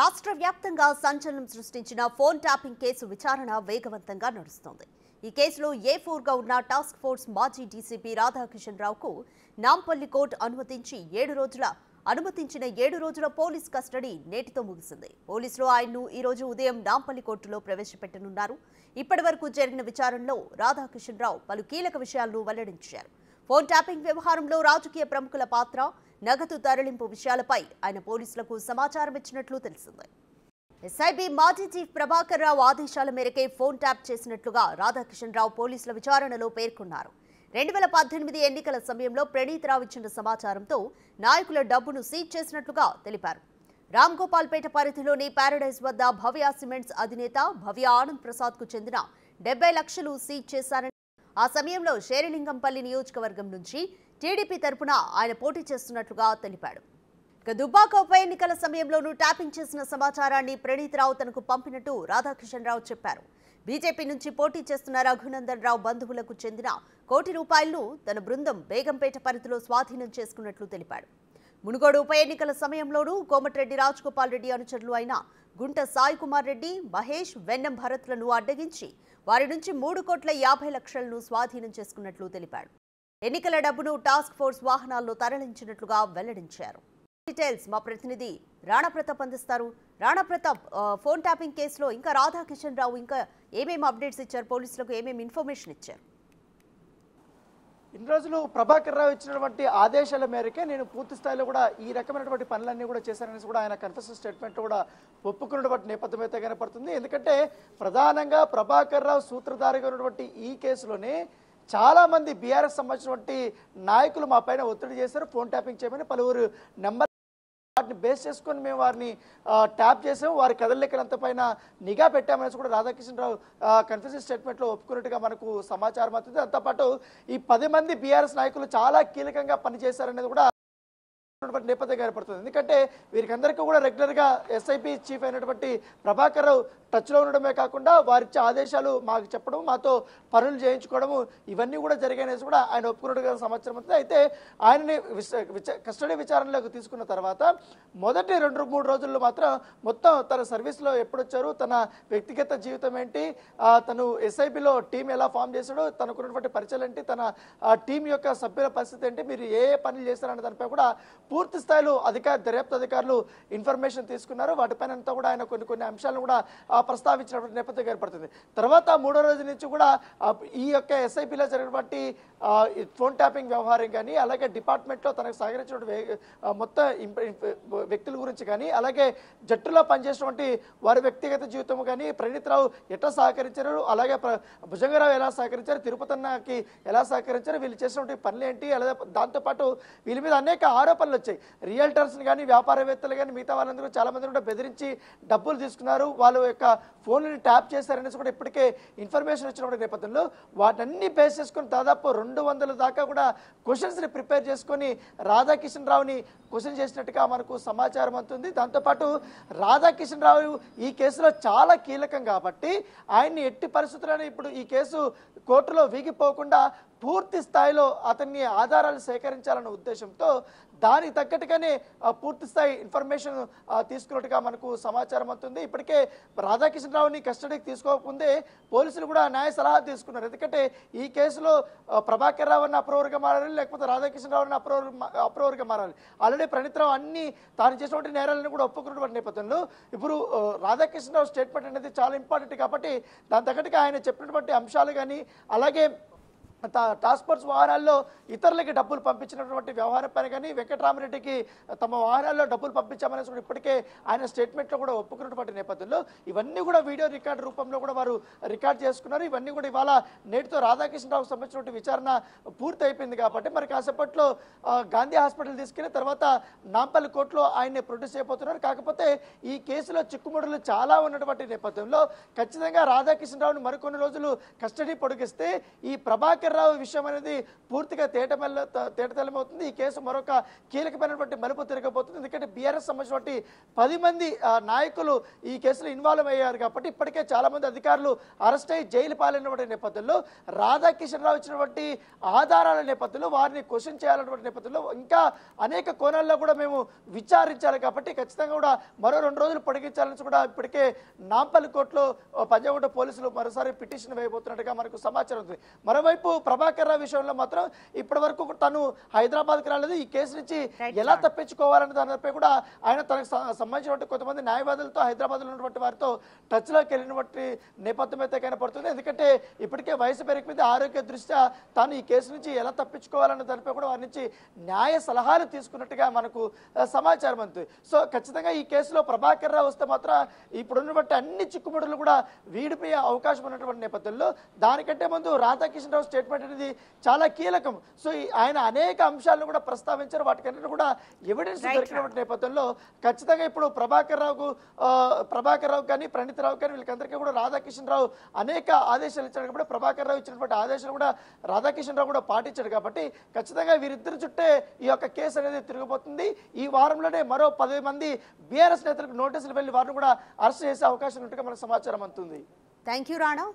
రాష్ట్ర వ్యాప్తంగా సంచలనం సృష్టించిన ఫోన్ ట్యాపింగ్ కేసు విచారణ వేగవంతంగా నడుస్తోంది. ఈ కేసులో A4గా ఉన్న టాస్క్ ఫోర్స్ మాజీ డీసీపీ రాధాకిషన్ రావుకు నాంపల్లి కోర్టు అనుమతించిన 7 రోజుల పోలీస్ కస్టడీ నేటితో ముగిసింది. పోలీసులు ఆయన్ను ఈ రోజు ఉదయం నాంపల్లి కోర్టులో ప్రవేశపెట్టనున్నారు. ఇప్పటివరకు జరిగిన విచారణలో రాధాకిషన్ రావు పలు కీలక విషయాలను వెల్లడించారు. ఫోన్ ట్యాపింగ్ వ్యవహారంలో రాజకీయ ప్రముఖుల పాత్ర, నగదు తరలింపు విషయాలపై ఆయన పోలీసులకు సమాచారం ఇచ్చినట్లు తెలిసింది. ఎస్ఐబి మాజీ చీఫ్ ప్రభాకర్ రావు ఆదేశాల మేరకే ఫోన్ ట్యాప్ చేసినట్లుగా రాధాకిషన్ రావు పోలీసుల విచారణలో పేర్కొన్నారు. 2018 ఎన్నికల సమయంలో ప్రణీత్ రావు ఇచ్చిన సమాచారంతో నాయకుల డబ్బును సీజ్ చేసినట్లుగా తెలిపారు. రామ్ గోపాల్పేట పరిధిలోని పారడైజ్ వద్ద భవ్య సిమెంట్స్ అధినేత భవ్య ఆనంద్ ప్రసాద్ కు చెందిన 70 లక్షలు సీజ్ చేశారని, ఆ సమయంలో షేరిలింగంపల్లి నియోజకవర్గం నుంచి టీడీపీ తరపున ఆయన పోటీ చేస్తున్నట్లుగా తెలిపాడు. ఇక దుబ్బాక ఉప ఎన్నికల సమయంలోనూ ట్యాపింగ్ చేసిన సమాచారాన్ని ప్రణీత్ రావు తనకు పంపినట్టు రాధాకిషన్ రావు చెప్పారు. బీజేపీ నుంచి పోటీ చేస్తున్న రఘునందన్ రావు బంధువులకు చెందిన ₹1 కోట్లను తన బృందం బేగంపేట పరిధిలో స్వాధీనం చేసుకున్నట్లు తెలిపాడు. మునుగోడు ఉప ఎన్నికల సమయంలోనూ కోమటిరెడ్డి రాజగోపాల్ రెడ్డి అనుచరులు అయిన గుంట సాయి కుమార్ రెడ్డి, మహేష్, వెన్నం భరత్లను అడ్డగించి వారి నుంచి ₹3.50 కోట్లను స్వాధీనం చేసుకున్నట్లు తెలిపాడు. ఎన్నికల డబ్బును టాస్క్ ఫోర్స్ వాహనాల్లో తరలించినట్లుగా వెల్లడించారు. డీటెయిల్స్ మా ప్రతినిధి రాణా ప్రతాప్ అందిస్తారు. రాణా ప్రతాప్, ఫోన్ ట్యాపింగ్ కేసులో ఇంకా రాధాకిషన్ రావు ఇంకా ఏమేమి అప్డేట్స్ ఇచ్చారు, పోలీసులకు ఏమేమి ఇన్ఫర్మేషన్ ఇచ్చారు? ఇన్ని రోజులు ప్రభాకర్ రావు ఇచ్చినటువంటి ఆదేశాల మేరకే నేను పూర్తి స్థాయిలో కూడా ఈ రకమైనటువంటి పనులన్నీ కూడా చేశారనేసి కూడా ఆయన కన్ఫెషన్ స్టేట్మెంట్ కూడా ఒప్పుకున్నటువంటి నేపథ్యం అయితే కనపడుతుంది. ఎందుకంటే ప్రధానంగా ప్రభాకర్ రావు సూత్రధారిగా ఉన్నటువంటి ఈ కేసులోనే చాలా మంది బీఆర్ఎస్ సంబంధించినటువంటి నాయకులు మా పైన ఒత్తిడి చేశారు. ఫోన్ ట్యాపింగ్ చేయమని పలువురు నెంబర్ వాటిని బేస్ చేసుకొని మేము వారిని ట్యాప్ చేసాము, వారి కదలికలంత పైన నిఘా పెట్టామనేసి కూడా రాధాకిషన్ రావు కన్ఫెషన్ స్టేట్మెంట్లో ఒప్పుకున్నట్టుగా మనకు సమాచారం అవుతుంది. దాంతోపాటు ఈ 10 మంది బీఆర్ఎస్ నాయకులు చాలా కీలకంగా పనిచేశారనేది కూడా నేపథ్యం ఏర్పడుతుంది. ఎందుకంటే వీరికందరికీ కూడా రెగ్యులర్గా ఎస్ఐపి చీఫ్ అయినటువంటి ప్రభాకర్ రావు టచ్లో ఉండడమే కాకుండా వారిచ్చే ఆదేశాలు మాకు చెప్పడం, మాతో పనులు చేయించుకోవడము ఇవన్నీ కూడా జరిగాయనేసి కూడా ఆయన ఒప్పుకున్నట్టుగా సమాచారం అవుతుంది. అయితే ఆయనని కస్టడీ విచారణలోకి తీసుకున్న తర్వాత మొదటి 2-3 రోజుల్లో మాత్రం మొత్తం తన సర్వీస్లో ఎప్పుడొచ్చారు, తన వ్యక్తిగత జీవితం ఏంటి, తను ఎస్ఐబిలో టీం ఎలా ఫామ్ చేశాడు, తనకున్నటువంటి పరిచయాలు ఏంటి, తన టీం యొక్క సభ్యుల పరిస్థితి ఏంటి, మీరు ఏ పనులు చేస్తారనే దానిపై కూడా పూర్తి స్థాయిలో దర్యాప్తు అధికారులు ఇన్ఫర్మేషన్ తీసుకున్నారు. వాటిపైన అంతా కూడా ఆయన కొన్ని అంశాలను కూడా ప్రస్తావించినటువంటి నేపథ్యం ఏర్పడుతుంది. తర్వాత 3వ రోజు నుంచి కూడా ఈ యొక్క ఎస్ఐపిలో జరిగినటువంటి ఫోన్ ట్యాపింగ్ వ్యవహారం కానీ, అలాగే డిపార్ట్మెంట్లో తనకు సహకరించినటువంటి మొత్తం వ్యక్తుల గురించి కానీ, అలాగే జట్టులో పనిచేసినటువంటి వారి వ్యక్తిగత జీవితం కానీ, ప్రణీత్ రావు ఎట్లా సహకరించారు, అలాగే భుజంగరావు ఎలా సహకరించారు, తిరుపతన్నకి ఎలా సహకరించారు, వీళ్ళు చేసినటువంటి పనులు ఏంటి, అలాగే దాంతోపాటు వీళ్ళ మీద అనేక ఆరోపణలు వచ్చాయి. రియల్టర్స్ కానీ, వ్యాపారవేత్తలు కానీ, మిగతా వాళ్ళందరూ చాలా మంది కూడా బెదిరించి డబ్బులు తీసుకున్నారు, వాళ్ళ యొక్క ఫోన్లని ట్యాప్ చేశారనేసి కూడా ఇప్పటికే ఇన్ఫర్మేషన్ వచ్చినటువంటి నేపథ్యంలో వాటన్ని బేస్ చేసుకుని దాదాపు 200 దాకా కూడా క్వశ్చన్స్ని ప్రిపేర్ చేసుకొని రాధాకిషన్ రావుని క్వశ్చన్ చేసినట్టుగా మనకు సమాచారం అందుతుంది. దాంతోపాటు రాధాకిషన్ రావు ఈ కేసులో చాలా కీలకం కాబట్టి ఆయన్ని ఎట్టి పరిస్థితుల్లోనే ఇప్పుడు ఈ కేసు కోర్టులో వీగిపోకుండా పూర్తి స్థాయిలో అతన్ని ఆధారాలు సేకరించాలన్న ఉద్దేశంతో దానికి తగ్గట్టుగానే పూర్తి స్థాయి ఇన్ఫర్మేషన్ తీసుకున్నట్టుగా మనకు సమాచారం అవుతుంది. ఇప్పటికే రాధాకిషన్ రావుని కస్టడీకి తీసుకోకముందే పోలీసులు కూడా న్యాయ సలహా తీసుకున్నారు. ఎందుకంటే ఈ కేసులో ప్రభాకర్ రావు అన్న అప్రూవర్గా మారాలి, లేకపోతే రాధాకిషన్ రావు అన్న అప్రూవర్గా మారాలి. ఆల్రెడీ ప్రణీత్ రావు అన్ని తాను చేసినటువంటి నేరాలను కూడా ఒప్పుకున్నటువంటి నేపథ్యంలో ఇప్పుడు రాధాకిషన్ రావు స్టేట్మెంట్ అనేది చాలా ఇంపార్టెంట్ కాబట్టి దాని తగ్గట్టుగా ఆయన చెప్పినటువంటి అంశాలు కానీ, అలాగే టాస్క్ ఫోర్స్ వాహనాల్లో ఇతరులకి డబ్బులు పంపించినటువంటి వ్యవహారం పైన కానీ, వెంకటరామరెడ్డికి తమ వాహనాల్లో డబ్బులు పంపించామనేసి కూడా ఇప్పటికే ఆయన స్టేట్మెంట్లో కూడా ఒప్పుకున్నటువంటి నేపథ్యంలో ఇవన్నీ కూడా వీడియో రికార్డు రూపంలో కూడా వారు రికార్డ్ చేసుకున్నారు. ఇవన్నీ కూడా ఇవాళ నేటితో రాధాకిషన్ రావుకు సంబంధించినటువంటి విచారణ పూర్తి అయిపోయింది కాబట్టి మరి కాసేపట్లో గాంధీ హాస్పిటల్ తీసుకెళ్లి తర్వాత నాంపల్లి కోర్టులో ఆయన్ని ప్రొడ్యూస్ చేయబోతున్నారు. కాకపోతే ఈ కేసులో చిక్కుముడులు చాలా ఉన్నటువంటి నేపథ్యంలో ఖచ్చితంగా రాధాకిషన్ రావుని మరికొన్ని రోజులు కస్టడీ పొడిగిస్తే ఈ ప్రభాకర్ రావు విషయం అనేది పూర్తిగా తేటతెల్లమవుతుంది. ఈ కేసు మరొక కీలకమైనటువంటి మలుపు తిరగబోతుంది. ఎందుకంటే బీఆర్ఎస్ సంబంధించినటువంటి 10 మంది నాయకులు ఈ కేసులో ఇన్వాల్వ్ అయ్యారు కాబట్టి ఇప్పటికే చాలా మంది అధికారులు అరెస్ట్ అయ్యి జైలు పాలైనటువంటి నేపథ్యంలో రాధాకిషన్ రావు ఇచ్చినటువంటి ఆధారాల నేపథ్యంలో వారిని క్వశ్చన్ చేయాలన్నటువంటి నేపథ్యంలో ఇంకా అనేక కోణాల్లో కూడా మేము విచారించాలి కాబట్టి ఖచ్చితంగా కూడా మరో 2 రోజులు పొడిగించాలని కూడా ఇప్పటికే నాంపల్లి కోర్టులో పంజాగుట్ట పోలీసులు మరోసారి పిటిషన్ వేయబోతున్నట్టుగా మనకు సమాచారం ఉంది. మరోవైపు ప్రభాకర్ రావు విషయంలో మాత్రం ఇప్పటి వరకు తను హైదరాబాద్కి రాలేదు. ఈ కేసు నుంచి ఎలా తప్పించుకోవాలనే దానిపై కూడా ఆయన తనకు సంబంధించినటువంటి కొంతమంది న్యాయవాదులతో హైదరాబాద్లో ఉన్నటువంటి వారితో టచ్లోకి వెళ్ళినటువంటి నేపథ్యం అయితే కనపడుతుంది. ఎందుకంటే ఇప్పటికే వయసు పెరిగిపోయింది, ఆరోగ్య దృష్ట్యా తాను ఈ కేసు నుంచి ఎలా తప్పించుకోవాలనే దానిపై కూడా వారి నుంచి న్యాయ సలహాలు తీసుకున్నట్టుగా మనకు సమాచారం ఉంది. సో ఖచ్చితంగా ఈ కేసులో ప్రభాకర్ రావు వస్తే మాత్రం ఇప్పుడున్నటువంటి అన్ని చిక్కుముడులు కూడా వీడిపోయే అవకాశం ఉన్నటువంటి నేపథ్యంలో దానికంటే ముందు రాధాకిషన్ రావు స్టేట్మెంట్ అనేది చాలా కీలకం. సో ఆయన అనేక అంశాలను కూడా ప్రస్తావించారు. వాటికన్నిటి కూడా ఎవిడెన్స్ దొరికినటువంటి నేపథ్యంలో ఖచ్చితంగా ఇప్పుడు ప్రభాకర్ రావు కానీ ప్రణీత్ రావు కానీ వీళ్ళకందరికీ కూడా రాధాకిషన్ రావు అనేక ఆదేశాలు ఇచ్చాడు కాబట్టి ప్రభాకర్ రావు ఇచ్చినటువంటి ఆదేశాలు కూడా రాధాకిషన్ రావు కూడా పాటించాడు కాబట్టి ఖచ్చితంగా వీరిద్దరి చుట్టే ఈ యొక్క కేసు అనేది తిరిగిపోతుంది. ఈ వారంలోనే మరో 10 మంది బీఆర్ఎస్ నేతలకు నోటీసులు వెళ్ళి వారిని కూడా అరెస్ట్ చేసే అవకాశం ఉన్నట్టుగా మనకు సమాచారం అందుతుంది. Thank you Rana.